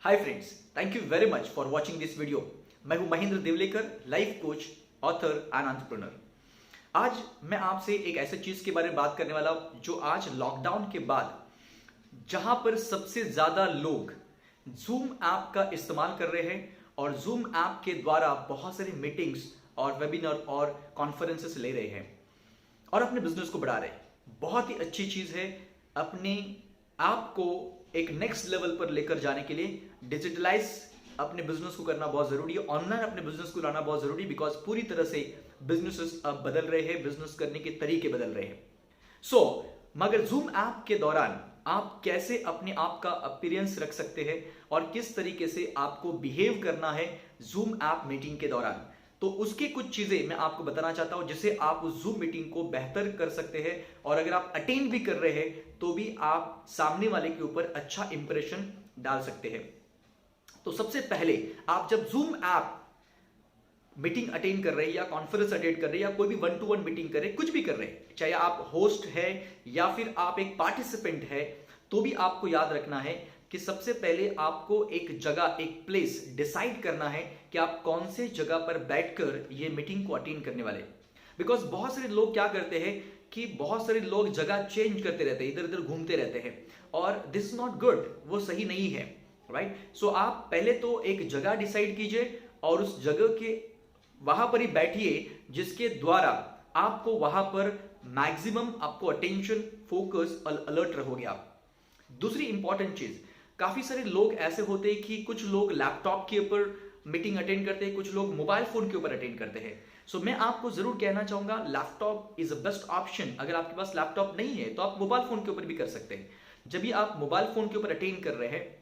Hi friends, thank you very much for watching this video. मैं हूं Mahendra Devlekar, life coach, author and entrepreneur. आज मैं आपसे एक ऐसे चीज के बारे में बात करने वाला हूं जो आज लॉकडाउन के बाद जहां पर सबसे ज्यादा लोग जूम ऐप का इस्तेमाल कर रहे हैं और जूम ऐप के द्वारा बहुत सारी मीटिंग्स और वेबिनार और कॉन्फ्रेंसेस ले रहे हैं और अपने बिजनेस को बढ़ा रहे हैं। बहुत ही अच्छी चीज है। अपने आप को एक नेक्स्ट लेवल पर लेकर जाने के लिए डिजिटलाइज अपने बिजनेस को करना बहुत जरूरी है। ऑनलाइन अपने बिजनेस को लाना बहुत जरूरी है बिकॉज पूरी तरह से बिजनेसेस अब बदल रहे हैं, बिजनेस करने के तरीके बदल रहे हैं। मगर जूम ऐप के दौरान आप कैसे अपने आप का अपीयरेंस रख सकते हैं और किस तरीके से आपको बिहेव करना है जूम ऐप मीटिंग के दौरान, तो उसकी कुछ चीजें मैं आपको बताना चाहता हूं जिससे आप उस जूम मीटिंग को बेहतर कर सकते हैं और अगर आप अटेंड भी कर रहे हैं तो भी आप सामने वाले के ऊपर अच्छा इंप्रेशन डाल सकते हैं। तो सबसे पहले आप जब जूम ऐप मीटिंग अटेंड कर रहे हैं या कॉन्फ्रेंस अटेंड कर रहे हैं या कोई भी 1-to-1 मीटिंग कर रहे हैं, कुछ भी कर रहे हैं, चाहे आप होस्ट है या फिर आप एक पार्टिसिपेंट है, तो भी आपको याद रखना है कि सबसे पहले आपको एक जगह, एक प्लेस डिसाइड करना है कि आप कौन से जगह पर बैठकर ये मीटिंग को अटेंड करने वाले। बिकॉज बहुत सारे लोग क्या करते हैं कि बहुत सारे लोग जगह चेंज करते रहते हैं, इधर उधर घूमते रहते हैं और दिस नॉट गुड, वो सही नहीं है, राइट। सो आप पहले तो एक जगह डिसाइड कीजिए और उस जगह के वहां पर ही बैठिए जिसके द्वारा आपको वहां पर मैक्सिमम आपको अटेंशन, फोकस और अलर्ट रहोगे आप। दूसरी इंपॉर्टेंट चीज, काफी सारे लोग ऐसे होते हैं कि कुछ लोग लैपटॉप के ऊपर मीटिंग अटेंड करते हैं, कुछ लोग मोबाइल फोन के ऊपर अटेंड करते हैं। सो मैं आपको जरूर कहना चाहूंगा laptop is a best option. अगर आपके पास लैपटॉप नहीं है तो आप मोबाइल फोन के ऊपर भी कर सकते हैं। जब भी आप मोबाइल फोन के ऊपर अटेंड कर रहे हैं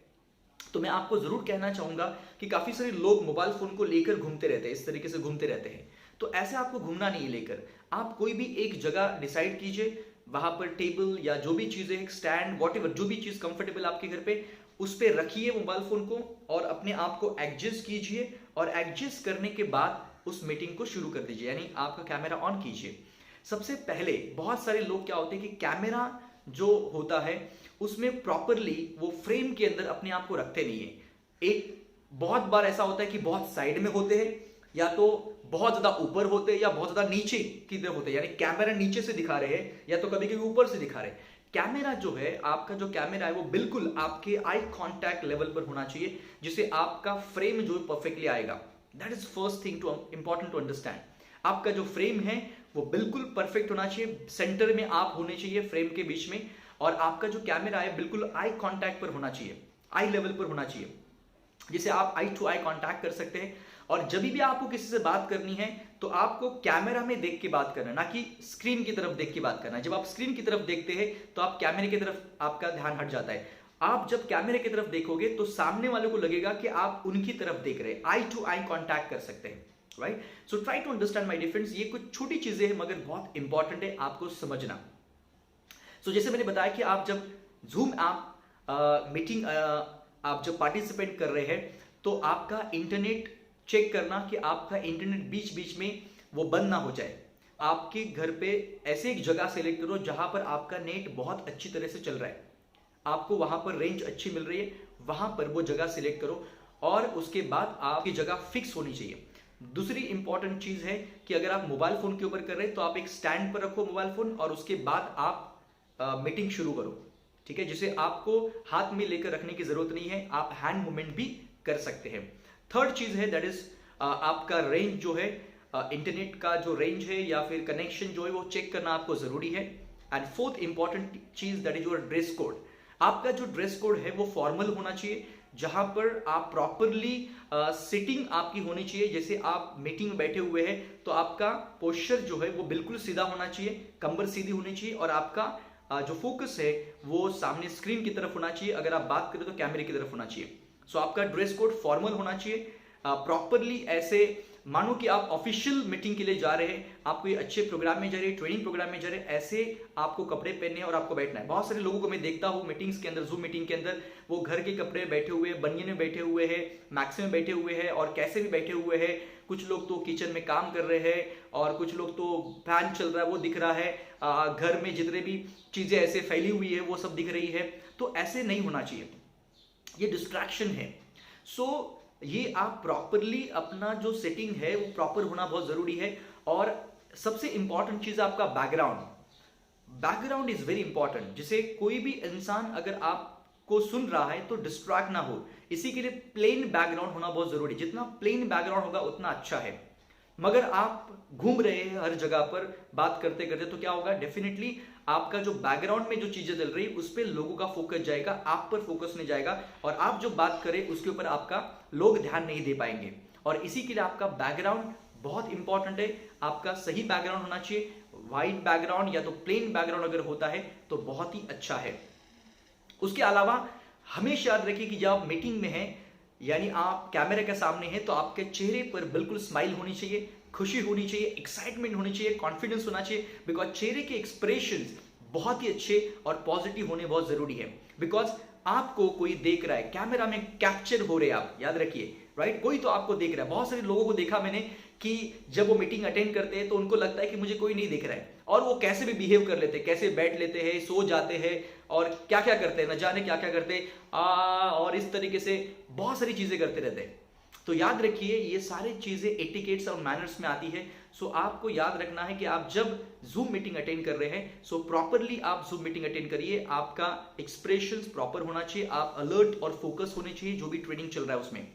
तो मैं आपको जरूर कहना चाहूंगा कि काफी सारे लोग मोबाइल फोन को लेकर घूमते रहते हैं, इस तरीके से घूमते रहते हैं। तो ऐसे आपको घूमना नहीं है लेकर, आप कोई भी एक जगह डिसाइड कीजिए, वहां पर टेबल या जो भी चीजें, एक स्टैंड, वॉटएवर, जो भी चीज कंफर्टेबल आपके घर पे, उस पर रखिए मोबाइल फोन को और अपने आप को एडजस्ट कीजिए और एडजस्ट करने के बाद उस मीटिंग को शुरू कर दीजिए, यानी आपका कैमरा ऑन कीजिए। सबसे पहले बहुत सारे लोग क्या होते हैं कि कैमरा जो होता है उसमें प्रॉपरली वो फ्रेम के अंदर अपने आप को रखते नहीं है। एक बहुत बार ऐसा होता है कि बहुत साइड में होते हैं या तो बहुत ज्यादा ऊपर होते हैं या बहुत ज्यादा नीचे की तरफ होते हैं, यानी कैमरा नीचे से दिखा रहे हैं या तो कभी कभी ऊपर से दिखा रहे हैं। कैमरा जो है, आपका जो कैमरा है वो बिल्कुल आपके आई कांटेक्ट लेवल पर होना चाहिए जिससे आपका फ्रेम जो परफेक्टली आएगा। That is first thing to important to understand. आपका जो फ्रेम है वो बिल्कुल परफेक्ट होना चाहिए, सेंटर में आप होने चाहिए फ्रेम के बीच में, और आपका जो कैमरा है बिल्कुल आई कांटेक्ट पर होना चाहिए, आई लेवल पर होना चाहिए, जिसे आप आई टू आई कांटेक्ट कर सकते हैं। और जब भी आपको किसी से बात करनी है तो आपको कैमरा में देख के बात करना, ना कि स्क्रीन की तरफ देख के बात करना। जब आप स्क्रीन की तरफ देखते हैं तो आप कैमरे की तरफ आपका ध्यान हट जाता है। आप जब कैमरे की तरफ देखोगे तो सामने वाले को लगेगा कि आप उनकी तरफ देख रहे हैं, आई टू आई कांटेक्ट कर सकते हैं, right. So try to understand my difference. ये कुछ छोटी चीजें हैं मगर बहुत इंपॉर्टेंट है आपको समझना। सो जैसे मैंने बताया कि आप जब जूम ऐप मीटिंग आप जब पार्टिसिपेट कर रहे हैं तो आपका इंटरनेट चेक करना कि आपका इंटरनेट बीच बीच में वो बंद ना हो जाए। आपके घर पे ऐसे एक जगह सेलेक्ट करो जहां पर आपका नेट बहुत अच्छी तरह से चल रहा है, आपको वहां पर रेंज अच्छी मिल रही है, वहां पर वो जगह सिलेक्ट करो और उसके बाद आपकी जगह फिक्स होनी चाहिए। दूसरी इंपॉर्टेंट चीज है कि अगर आप मोबाइल फोन के ऊपर कर रहे हैं तो आप एक स्टैंड पर रखो मोबाइल फोन और उसके बाद आप मीटिंग शुरू करो, ठीक है, जिसे आपको हाथ में लेकर रखने की जरूरत नहीं है, आप हैंड मूवमेंट भी कर सकते हैं। थर्ड चीज है दैट इज आपका रेंज जो है, इंटरनेट का जो रेंज है या फिर कनेक्शन जो है वो चेक करना आपको जरूरी है। एंड फोर्थ इंपॉर्टेंट चीज that is your dress code. आपका जो ड्रेस कोड है वो फॉर्मल होना चाहिए, जहां पर आप प्रॉपरली सिटिंग आपकी होनी चाहिए। जैसे आप मीटिंग में बैठे हुए हैं तो आपका पोस्चर जो है वो बिल्कुल सीधा होना चाहिए, कंबर सीधी होनी चाहिए और आपका जो फोकस है वो सामने स्क्रीन की तरफ होना चाहिए। अगर आप बात करें तो कैमरे की तरफ होना चाहिए। सो आपका ड्रेस कोड फॉर्मल होना चाहिए, प्रॉपरली ऐसे मानो कि आप ऑफिशियल मीटिंग के लिए जा रहे हैं, आप कोई अच्छे प्रोग्राम में जा रहे हैं, ट्रेनिंग प्रोग्राम में जा रहे हैं, ऐसे आपको कपड़े पहनने और आपको बैठना है। बहुत सारे लोगों को मैं देखता हूं मीटिंग्स के अंदर, जूम मीटिंग के अंदर, वो घर के कपड़े बैठे हुए, बनियान में बैठे हुए हैं, मैक्सी में बैठे हुए हैं और कैसे भी बैठे हुए हैं। कुछ लोग तो किचन में काम कर रहे हैं और कुछ लोग तो फैन चल रहा है वो दिख रहा है, घर में जितने भी चीजें ऐसे फैली हुई है वो सब दिख रही है। तो ऐसे नहीं होना चाहिए, ये डिस्ट्रैक्शन है। सो ये आप प्रॉपरली अपना जो सेटिंग है वो प्रॉपर होना बहुत जरूरी है। और सबसे इंपॉर्टेंट चीज आपका बैकग्राउंड इज वेरी इंपॉर्टेंट, जिसे कोई भी इंसान अगर आपको सुन रहा है तो डिस्ट्रैक्ट ना हो। इसी के लिए प्लेन बैकग्राउंड होना बहुत जरूरी है। जितना प्लेन बैकग्राउंड होगा उतना अच्छा है। मगर आप घूम रहे हैं हर जगह पर बात करते करते, तो क्या होगा, डेफिनेटली आपका जो बैकग्राउंड में जो चीजें चल रही है उस पर लोगों का फोकस जाएगा, आप पर फोकस नहीं जाएगा, और आप जो बात करें उसके ऊपर आपका लोग ध्यान नहीं दे पाएंगे। और इसी के लिए आपका बैकग्राउंड बहुत इंपॉर्टेंट है। आपका सही बैकग्राउंड होना चाहिए। व्हाइट बैकग्राउंड या तो प्लेन बैकग्राउंड अगर होता है तो बहुत ही अच्छा है। उसके अलावा हमेशा याद रखिए कि जब आप मीटिंग में हैं, यानी आप कैमरे के सामने हैं, तो आपके चेहरे पर बिल्कुल स्माइल होनी चाहिए, खुशी होनी चाहिए, एक्साइटमेंट होनी चाहिए, कॉन्फिडेंस होना चाहिए। बिकॉज चेहरे के एक्सप्रेशंस बहुत ही अच्छे और पॉजिटिव होने बहुत जरूरी है। बिकॉज आपको कोई देख रहा है, कैमरा में कैप्चर हो रहे हैं आप, याद रखिए, राइट। कोई तो आपको देख रहा है। बहुत सारे लोगों को देखा मैंने कि जब वो मीटिंग अटेंड करते हैं तो उनको लगता है कि मुझे कोई नहीं देख रहा है, और वो कैसे भी बिहेव कर लेते हैं, कैसे बैठ लेते हैं, सो जाते हैं, और क्या क्या करते हैं, न जाने क्या क्या करते हैं, और इस तरीके से बहुत सारी चीजें करते रहते हैं। तो याद रखिए ये सारी चीजें एटिकेट्स और मैनर्स में आती है। सो आपको याद रखना है कि आप जब जूम मीटिंग अटेंड कर रहे हैं, सो प्रॉपरली आप जूम मीटिंग अटेंड करिए। आपका एक्सप्रेशंस प्रॉपर होना चाहिए, आप अलर्ट और फोकस होने चाहिए जो भी ट्रेनिंग चल रहा है उसमें।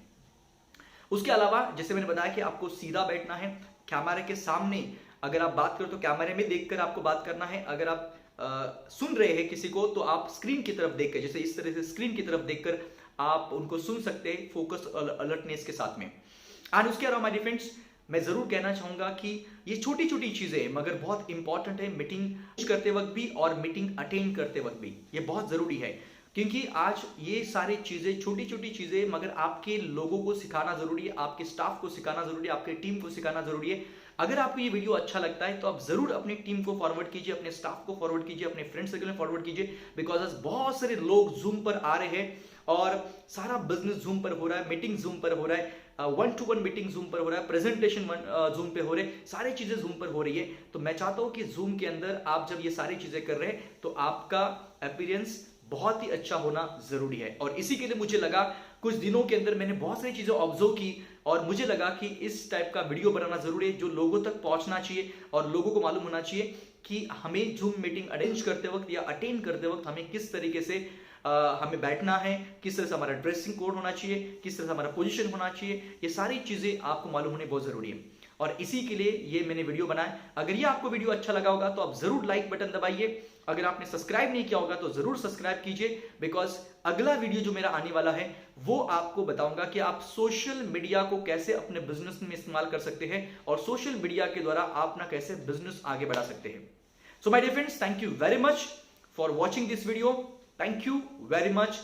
उसके अलावा जैसे मैंने बताया कि आपको सीधा बैठना है, कैमरे के सामने अगर आप बात करो तो कैमरे में देखकर आपको बात करना है। अगर आप सुन रहे हैं किसी को तो आप स्क्रीन की तरफ देखकर, जैसे इस तरह से स्क्रीन की तरफ देखकर आप उनको सुन सकते हैं, फोकस अलर्टनेस के साथ में। एंड उसके अलावा माय फ्रेंड्स, मैं जरूर कहना चाहूंगा कि ये छोटी छोटी चीजें हैं मगर बहुत इंपॉर्टेंट है, मीटिंग करते वक्त भी और मीटिंग अटेंड करते वक्त भी ये बहुत जरूरी है। क्योंकि आज ये सारी चीजें, छोटी छोटी चीजें, मगर आपके लोगों को सिखाना जरूरी है, आपके स्टाफ को सिखाना जरूरी है, आपके टीम को सिखाना जरूरी है। अगर आपको ये वीडियो अच्छा लगता है तो आप जरूर अपनी टीम को फॉरवर्ड कीजिए, अपने स्टाफ को फॉरवर्ड कीजिए, अपने फ्रेंड सर्कल में फॉरवर्ड कीजिए। बिकॉज बहुत सारे लोग जूम पर आ रहे हैं और सारा बिजनेस जूम पर हो रहा है, मीटिंग जूम पर हो रहा है, 1-to-1 मीटिंग जूम पर हो रहा है, प्रेजेंटेशन जूम पे हो रहे, सारी चीजें जूम पर हो रही है। तो मैं चाहता हूं कि जूम के अंदर आप जब ये सारी चीजें कर रहे हैं तो आपका अपीयरेंस बहुत ही अच्छा होना जरूरी है। और इसी के लिए मुझे लगा, कुछ दिनों के अंदर मैंने बहुत सारी चीजें ऑब्जर्व की और मुझे लगा कि इस टाइप का वीडियो बनाना जरूरी है जो लोगों तक पहुंचना चाहिए और लोगों को मालूम होना चाहिए कि हमें जूम मीटिंग अरेंज करते वक्त या अटेंड करते वक्त हमें किस तरीके से हमें बैठना है, किस तरह से हमारा ड्रेसिंग कोड होना चाहिए, किस तरह से हमारा पोजीशन होना चाहिए। ये सारी चीजें आपको मालूम होनी बहुत जरूरी है और इसी के लिए ये मैंने वीडियो बनाया। अगर ये आपको वीडियो अच्छा लगा होगा तो आप जरूर लाइक बटन दबाइए। अगर आपने सब्सक्राइब नहीं किया होगा तो जरूर सब्सक्राइब कीजिए। बिकॉज अगला वीडियो जो मेरा आने वाला है वो आपको बताऊंगा कि आप सोशल मीडिया को कैसे अपने बिजनेस में इस्तेमाल कर सकते हैं और सोशल मीडिया के द्वारा आप अपना कैसे बिजनेस आगे बढ़ा सकते हैं। So my dear friends, thank you very much for watching this video. Thank you very much.